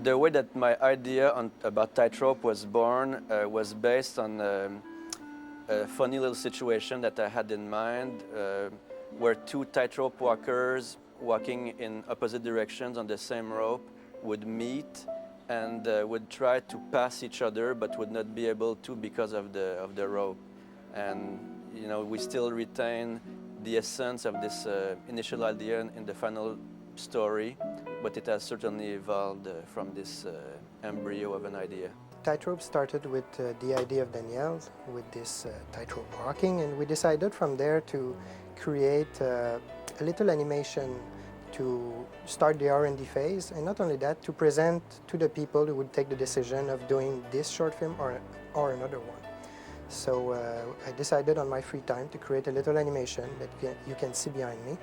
The way that my idea about Tightrope was born was based on a funny little situation that I had in mind, where two tightrope walkers walking in opposite directions on the same rope would meet and would try to pass each other, but would not be able to because of the rope. And you know, we still retain the essence of this initial idea in the final story, but it has certainly evolved from this embryo of an idea. Tightrope started with the idea of Danielle with this tightrope walking, and we decided from there to create a little animation to start the R&D phase, and not only that, to present to the people who would take the decision of doing this short film or another one. So I decided on my free time to create a little animation that you can see behind me.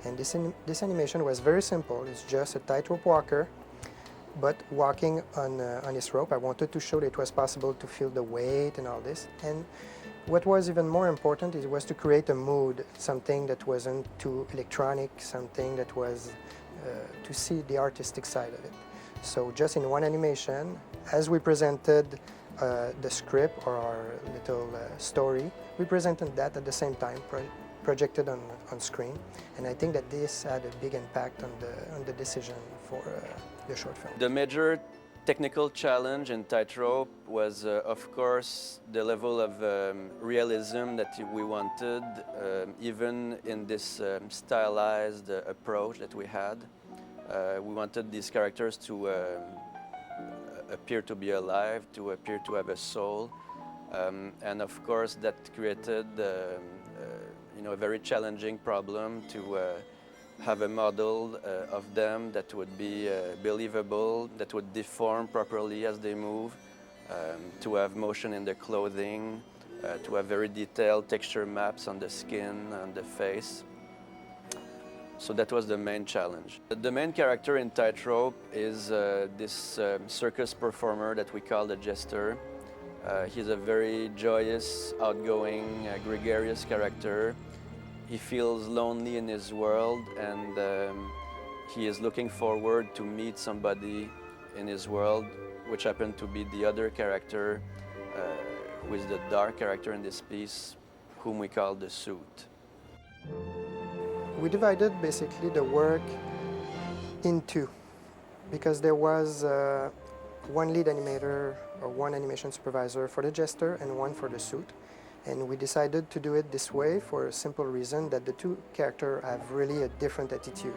And this animation was very simple. It's just a tightrope walker, but walking on his rope. I wanted to show that it was possible to feel the weight and all this. And what was even more important is was to create a mood, something that wasn't too electronic, something that was to see the artistic side of it. So just in one animation, as we presented the script or our little story, we presented that at the same time, projected on screen, and I think that this had a big impact on the decision for the short film. The major technical challenge in Tightrope was, of course, the level of realism that we wanted, even in this stylized approach that we had. We wanted these characters to appear to be alive, to appear to have a soul, and of course that created you know, a very challenging problem to have a model of them that would be believable, that would deform properly as they move, to have motion in the clothing, to have very detailed texture maps on the skin, on the face. So that was the main challenge. The main character in Tightrope is this circus performer that we call the jester. He's a very joyous, outgoing, gregarious character. He feels lonely in his world, and he is looking forward to meet somebody in his world, which happened to be the other character, who is the dark character in this piece, whom we call the suit. We divided basically the work in two, because there was one lead animator or one animation supervisor for the jester and one for the suit. And we decided to do it this way for a simple reason that the two characters have really a different attitude,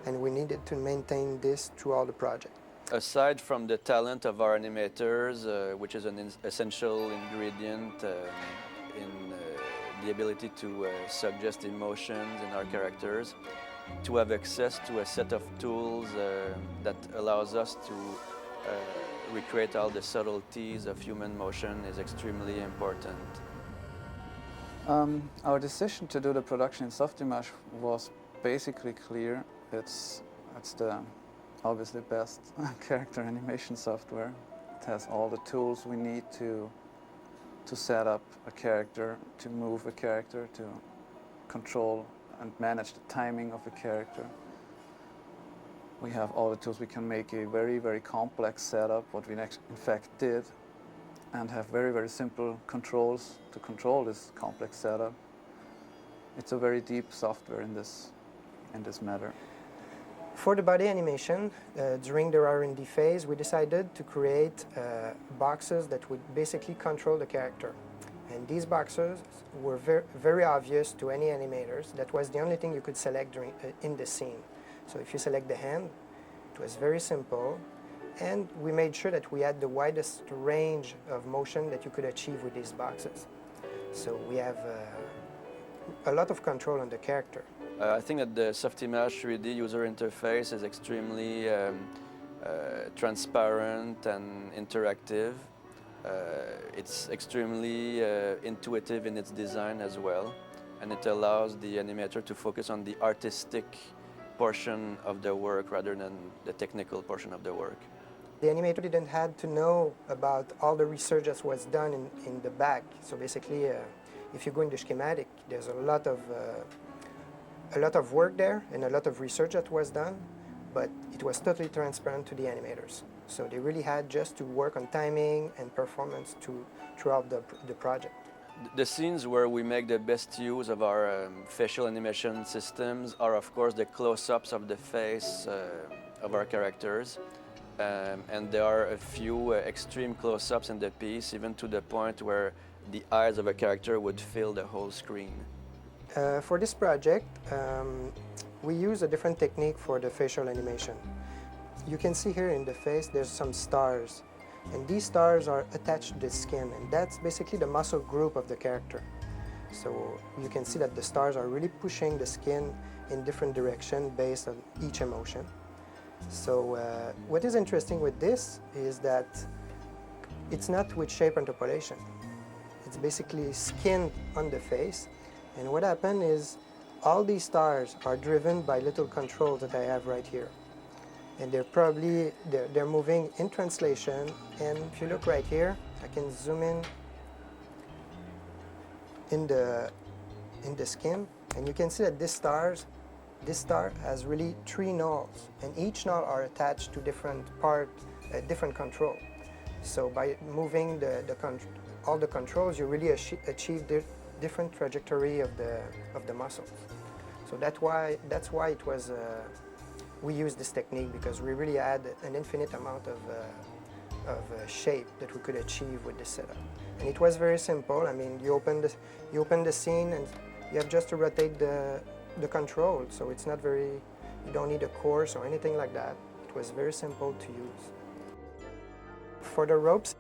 and we needed to maintain this through all the project. Aside from the talent of our animators, which is an essential ingredient in the ability to suggest emotions in our characters, to have access to a set of tools that allows us to recreate all the subtleties of human motion is extremely important. Our decision to do the production in Softimage was basically clear. It's the obviously best character animation software. It has all the tools we need to set up a character, to move a character, to control and manage the timing of a character. We have all the tools. We can make a very, very complex setup, what we in fact did, and have very, very simple controls to control this complex setup. It's a very deep software in this matter. For the body animation, during the R&D phase, we decided to create boxes that would basically control the character. And these boxes were very obvious to any animators. That was the only thing you could select in the scene. So if you select the hand, it was very simple. And we made sure that we had the widest range of motion that you could achieve with these boxes. So we have a lot of control on the character. I think that the Softimage 3D user interface is extremely transparent and interactive. It's extremely intuitive in its design as well, and it allows the animator to focus on the artistic portion of the work rather than the technical portion of the work. The animator didn't have to know about all the research that was done in the back. So basically, if you go in the schematic, there's a lot of work there and a lot of research that was done, but it was totally transparent to the animators. So they really had just to work on timing and performance throughout the project. The scenes where we make the best use of our facial animation systems are, of course, the close-ups of the face of our characters. And there are a few extreme close-ups in the piece, even to the point where the eyes of a character would fill the whole screen. For this project, we use a different technique for the facial animation. You can see here in the face there's some stars, and these stars are attached to the skin, and that's basically the muscle group of the character. So you can see that the stars are really pushing the skin in different directions based on each emotion. So what is interesting with this is that it's not with shape interpolation. It's basically skin on the face, and what happened is all these stars are driven by little controls that I have right here. And they're moving in translation, and if you look right here, I can zoom in the skin, and you can see that this star has really 3 nulls, and each null are attached to different control. So by moving all the controls, you really achieve the different trajectory of the muscles. So that's why it was. We use this technique because we really had an infinite amount of shape that we could achieve with this setup. And it was very simple. I mean, you open the scene and you have just to rotate the control. So it's not you don't need a course or anything like that. It was very simple to use. For the ropes,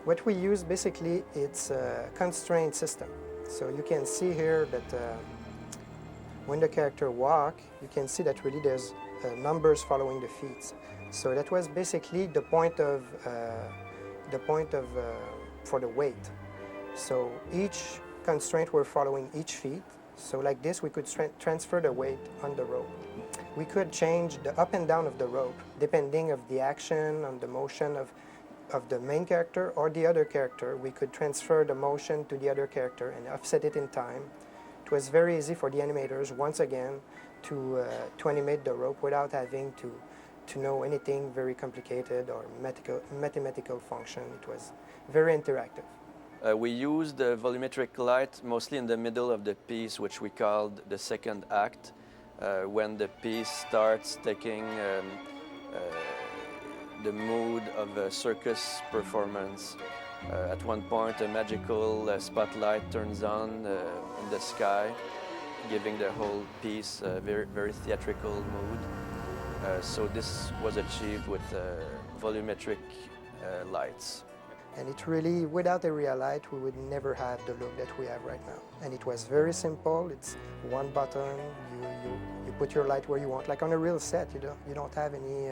what we use basically, it's a constraint system. So you can see here that when the character walk, you can see that really there's numbers following the feet. So that was basically the point for the weight. So each constraint we're following each feet. So like this, we could transfer the weight on the rope. We could change the up and down of the rope depending of the action, on the motion of the main character or the other character. We could transfer the motion to the other character and offset it in time. It was very easy for the animators, once again, to animate the rope without having to know anything very complicated or mathematical function. It was very interactive. We used the volumetric light mostly in the middle of the piece, which we called the second act, when the piece starts taking the mood of a circus performance. At one point, a magical spotlight turns on in the sky, giving the whole piece a very, very theatrical mood. So this was achieved with volumetric lights. And it really, without a real light, we would never have the look that we have right now. And it was very simple. It's one button. You put your light where you want, like on a real set. You don't have any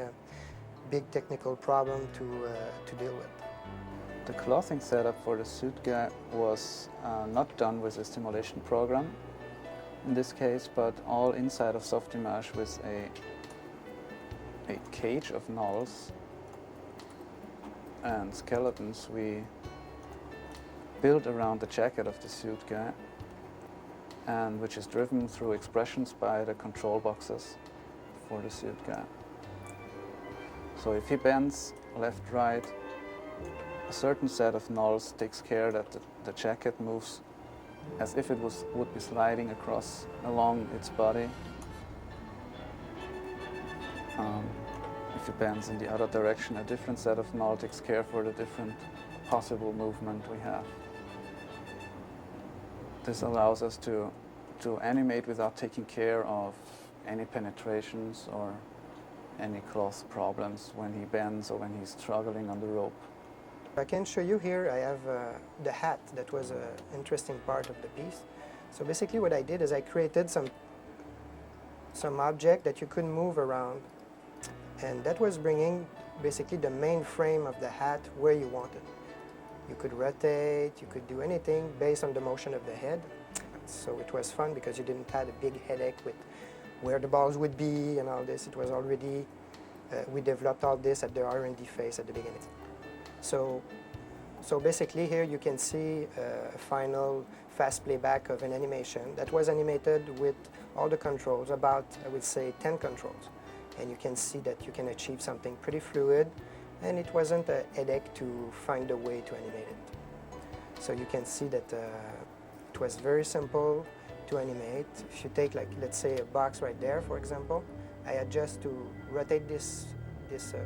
big technical problem to deal with. The clothing setup for the suit guy was not done with a simulation program in this case, but all inside of Softimage with a cage of nulls and skeletons we built around the jacket of the suit guy, and which is driven through expressions by the control boxes for the suit guy. So if he bends left, right, a certain set of nulls takes care that the jacket moves as if it would be sliding along its body. If it bends in the other direction, a different set of null takes care for the different possible movement we have. This allows us to animate without taking care of any penetrations or any cloth problems when he bends or when he's struggling on the rope. I can show you here, I have the hat that was an interesting part of the piece. So basically what I did is I created some object that you could move around, and that was bringing basically the main frame of the hat where you wanted. You could rotate, you could do anything based on the motion of the head. So it was fun because you didn't have a big headache with where the balls would be and all this. It was already, we developed all this at the R&D phase at the beginning. So basically here you can see a final fast playback of an animation that was animated with all the controls, about, I would say, 10 controls. And you can see that you can achieve something pretty fluid and it wasn't a headache to find a way to animate it. So you can see that it was very simple to animate. If you take, like, let's say a box right there, for example, I had just to rotate this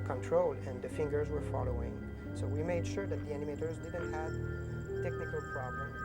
control and the fingers were following. So we made sure that the animators didn't have technical problems.